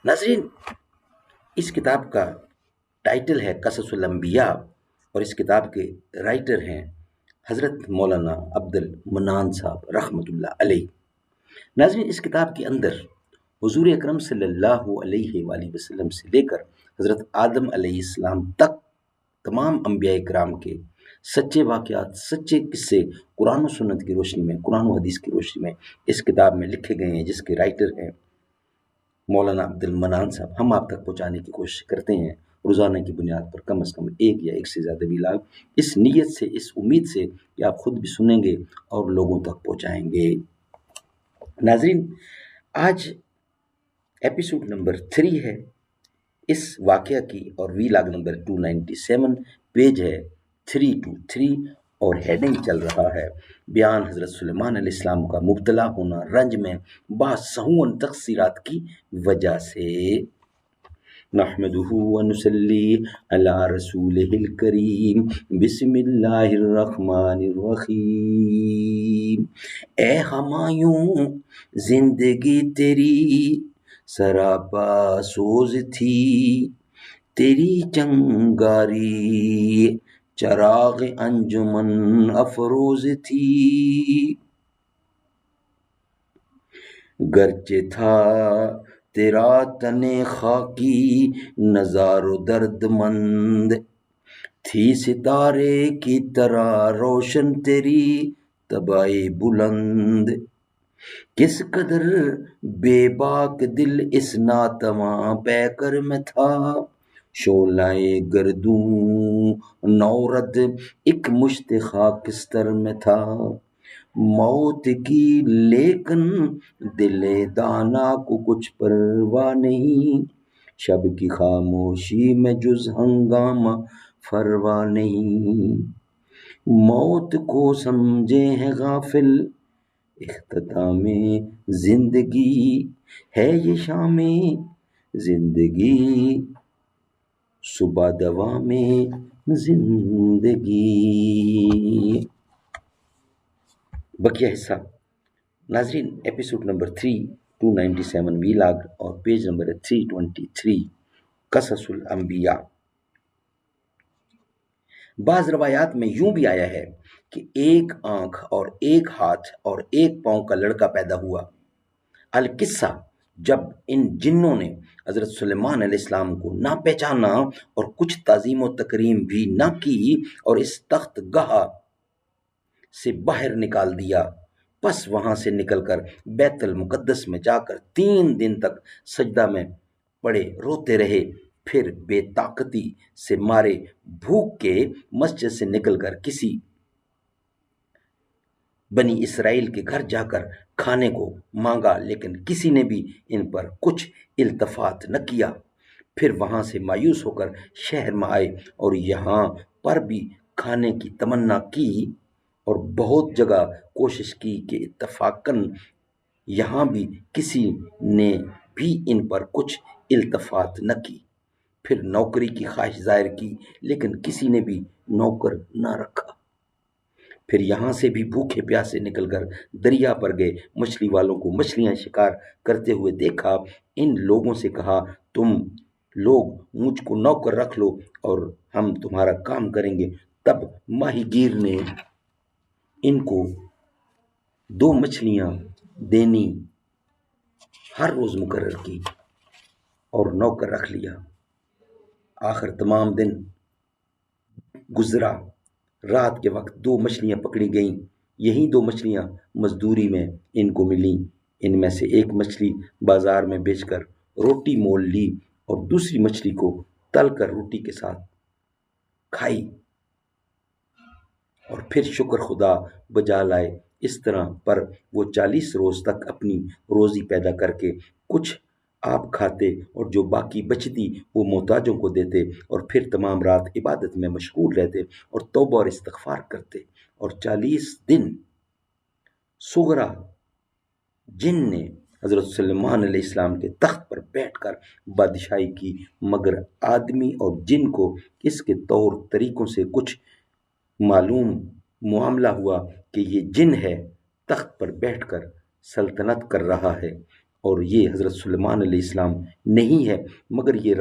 ناظرین، اس کتاب کا ٹائٹل ہے قصص الانبیاء، اور اس کتاب کے رائٹر ہیں حضرت مولانا عبد المنان صاحب رحمۃ اللہ علیہ۔ ناظرین، اس کتاب کے اندر حضور اکرم صلی اللہ علیہ وآلہ وسلم سے لے کر حضرت آدم علیہ السلام تک تمام انبیاء کرام کے سچے واقعات، سچے قصے قرآن و سنت کی روشنی میں، قرآن و حدیث کی روشنی میں اس کتاب میں لکھے گئے ہیں، جس کے رائٹر ہیں مولانا عبد المنان صاحب۔ ہم آپ تک پہنچانے کی کوشش کرتے ہیں روزانہ کی بنیاد پر کم از کم ایک یا ایک سے زیادہ ویلاگ، اس نیت سے، اس امید سے کہ آپ خود بھی سنیں گے اور لوگوں تک پہنچائیں گے۔ ناظرین، آج ایپیسوڈ نمبر 3 ہے اس واقعہ کی، اور ویلاگ نمبر 297، پیج ہے 323، اور ہیڈنگ چل رہا ہے بیان حضرت سلیمان علیہ السلام کا مبتلا ہونا رنج میں باسہون تقصیرات کی وجہ سے۔ نحمدہ ونصلی علی رسولہ الکریم، بسم اللہ الرحمن الرحیم۔ اے ہمایوں، زندگی تیری سراپا سوز تھی، تیری چنگاری چراغ انجمن افروز تھی، گرچہ تھا تیرا تن خاکی نزار و درد مند، تھی ستارے کی طرح روشن تیری تبائی بلند، کس قدر بے باک دل اس ناتواں پیکر میں تھا، شعلۂ گردوں نورد ایک مشت خاکستر میں تھا، موت کی لیکن دل دانا کو کچھ پرواہ نہیں، شب کی خاموشی میں جز ہنگامہ فروا نہیں، موت کو سمجھے ہیں غافل اختتام زندگی، ہے یہ شام زندگی صبح دوام زندگی۔ بقیہ حصہ ناظرین ایپیسوڈ نمبر 3 297 ویلاگ اور پیج نمبر 323 قصص الانبیاء۔ بعض روایات میں یوں بھی آیا ہے کہ ایک آنکھ اور ایک ہاتھ اور ایک پاؤں کا لڑکا پیدا ہوا۔ القصہ، جب ان جنوں نے حضرت سلیمان علیہ السلام کو نہ پہچانا اور کچھ تعظیم و تکریم بھی نہ کی اور اس تخت گاہ سے باہر نکال دیا، پس وہاں سے نکل کر بیت المقدس میں جا کر 3 دن تک سجدہ میں پڑے روتے رہے، پھر بے طاقتی سے مارے بھوک کے مسجد سے نکل کر کسی بنی اسرائیل کے گھر جا کر کھانے کو مانگا، لیکن کسی نے بھی ان پر کچھ التفات نہ کیا، پھر وہاں سے مایوس ہو کر شہر میں آئے اور یہاں پر بھی کھانے کی تمنا کی اور بہت جگہ کوشش کی کہ اتفاقاً یہاں بھی کسی نے بھی ان پر کچھ التفات نہ کی، پھر نوکری کی خواہش ظاہر کی، لیکن کسی نے بھی نوکر نہ رکھا، پھر یہاں سے بھی بھوکے پیاسے نکل کر دریا پر گئے، مچھلی والوں کو مچھلیاں شکار کرتے ہوئے دیکھا، ان لوگوں سے کہا تم لوگ مجھ کو نوکر رکھ لو اور ہم تمہارا کام کریں گے، تب ماہی گیر نے ان کو 2 مچھلیاں دینی ہر روز مقرر کی اور نوکر رکھ لیا۔ آخر تمام دن گزرا، رات کے وقت 2 مچھلیاں پکڑی گئیں، یہی 2 مچھلیاں مزدوری میں ان کو ملیں، ان میں سے ایک مچھلی بازار میں بیچ کر روٹی مول لی اور دوسری مچھلی کو تل کر روٹی کے ساتھ کھائی اور پھر شکر خدا بجا لائے۔ اس طرح پر وہ 40 روز تک اپنی روزی پیدا کر کے کچھ آپ کھاتے اور جو باقی بچتی وہ محتاجوں کو دیتے، اور پھر تمام رات عبادت میں مشغول رہتے اور توبہ اور استغفار کرتے، اور 40 دن سغرا جن نے حضرت سلیمان علیہ السلام کے تخت پر بیٹھ کر بادشاہی کی، مگر آدمی اور جن کو اس کے طور طریقوں سے کچھ معلوم معاملہ ہوا کہ یہ جن ہے، تخت پر بیٹھ کر سلطنت کر رہا ہے اور یہ حضرت سلیمان علیہ السلام نہیں ہے، مگر یہ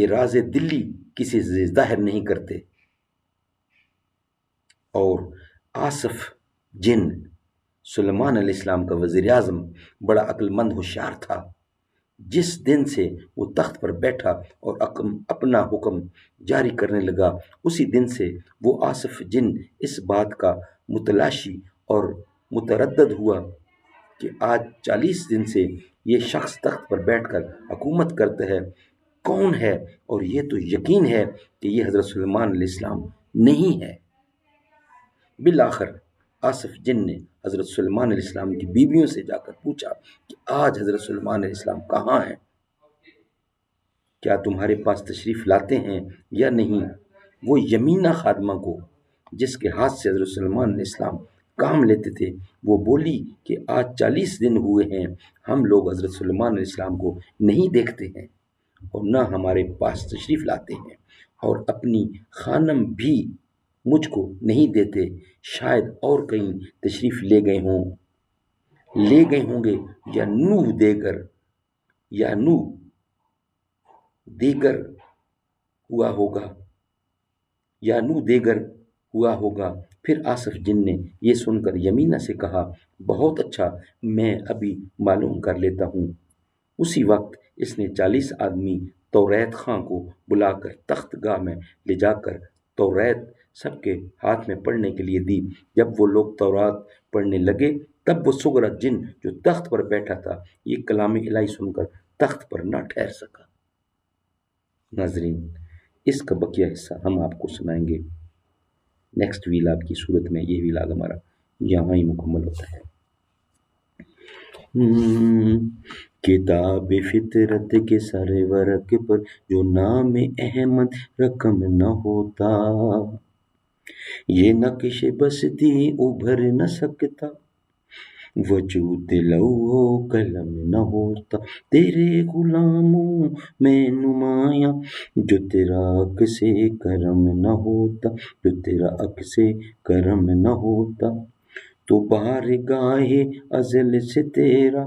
راز دلی کسی سے ظاہر نہیں کرتے۔ اور آصف جن سلیمان علیہ السلام کا وزیر اعظم بڑا عقل مند ہوشیار تھا۔ جس دن سے وہ تخت پر بیٹھا اور اپنا حکم جاری کرنے لگا، اسی دن سے وہ آصف جن اس بات کا متلاشی اور متردد ہوا کہ آج 40 دن سے یہ شخص تخت پر بیٹھ کر حکومت کرتا ہے کون ہے، اور یہ تو یقین ہے کہ یہ حضرت سلیمان علیہ السلام نہیں ہے۔ بالآخر آصف جن نے حضرت سلیمان علیہ السلام کی بیویوں سے جا کر پوچھا کہ آج حضرت سلیمان علیہ السلام کہاں ہیں؟ کیا تمہارے پاس تشریف لاتے ہیں یا نہیں؟ وہ یمینہ خادمہ کو، جس کے ہاتھ سے حضرت سلیمان علیہ السلام کام لیتے تھے، وہ بولی کہ آج 40 دن ہوئے ہیں ہم لوگ حضرت سلیمان علیہ السلام کو نہیں دیکھتے ہیں اور نہ ہمارے پاس تشریف لاتے ہیں، اور اپنی خانم بھی مجھ کو نہیں دیتے، شاید اور کہیں تشریف لے گئے ہوں گے، یا نو دیگر ہوا ہوگا۔ پھر آصف جن نے یہ سن کر یمینہ سے کہا، بہت اچھا، میں ابھی معلوم کر لیتا ہوں۔ اسی وقت اس نے 40 آدمی توریت خاں کو بلا کر تخت گاہ میں لے جا کر توریت سب کے ہاتھ میں پڑھنے کے لیے دی۔ جب وہ لوگ تورات پڑھنے لگے، تب وہ سغرا جن جو تخت پر بیٹھا تھا یہ کلام الہی سن کر تخت پر نہ ٹھہر سکا۔ ناظرین، اس کا بقیہ حصہ ہم آپ کو سنائیں گے نیکسٹ ویلاگ کی صورت میں۔ یہ ویلاگ ہمارا یہاں ہی مکمل ہوتا ہے۔ کتاب فطرت کے سر ورق پر جو نام احمد رقم نہ ہوتا، یہ نقش بستی ابھر نہ سکتا، وجود لوح و قلم نہ ہوتا، تیرے غلاموں میں نمایاں جو تیرا عکس کرم نہ ہوتا، تو بارگاہ ازل سے تیرا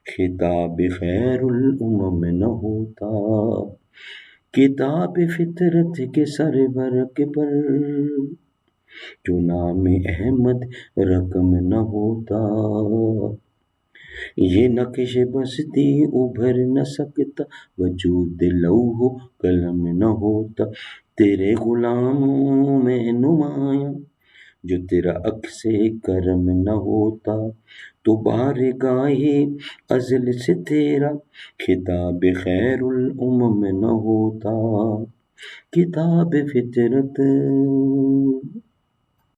خطاب خیر الامم نہ ہوتا۔ کتاب فطرت کے سر ورق پر جو نام احمد رقم نہ ہوتا، یہ نقش بستی ابھر نہ سکتا، وجود لوح و قلم نہ ہوتا، تیرے غلاموں میں نمایاں جو تیرا عکس کرم نہ ہوتا، تو بارگاہ ازل سے تیرا خطاب خیر الامم نہ ہوتا۔ کتاب فطرت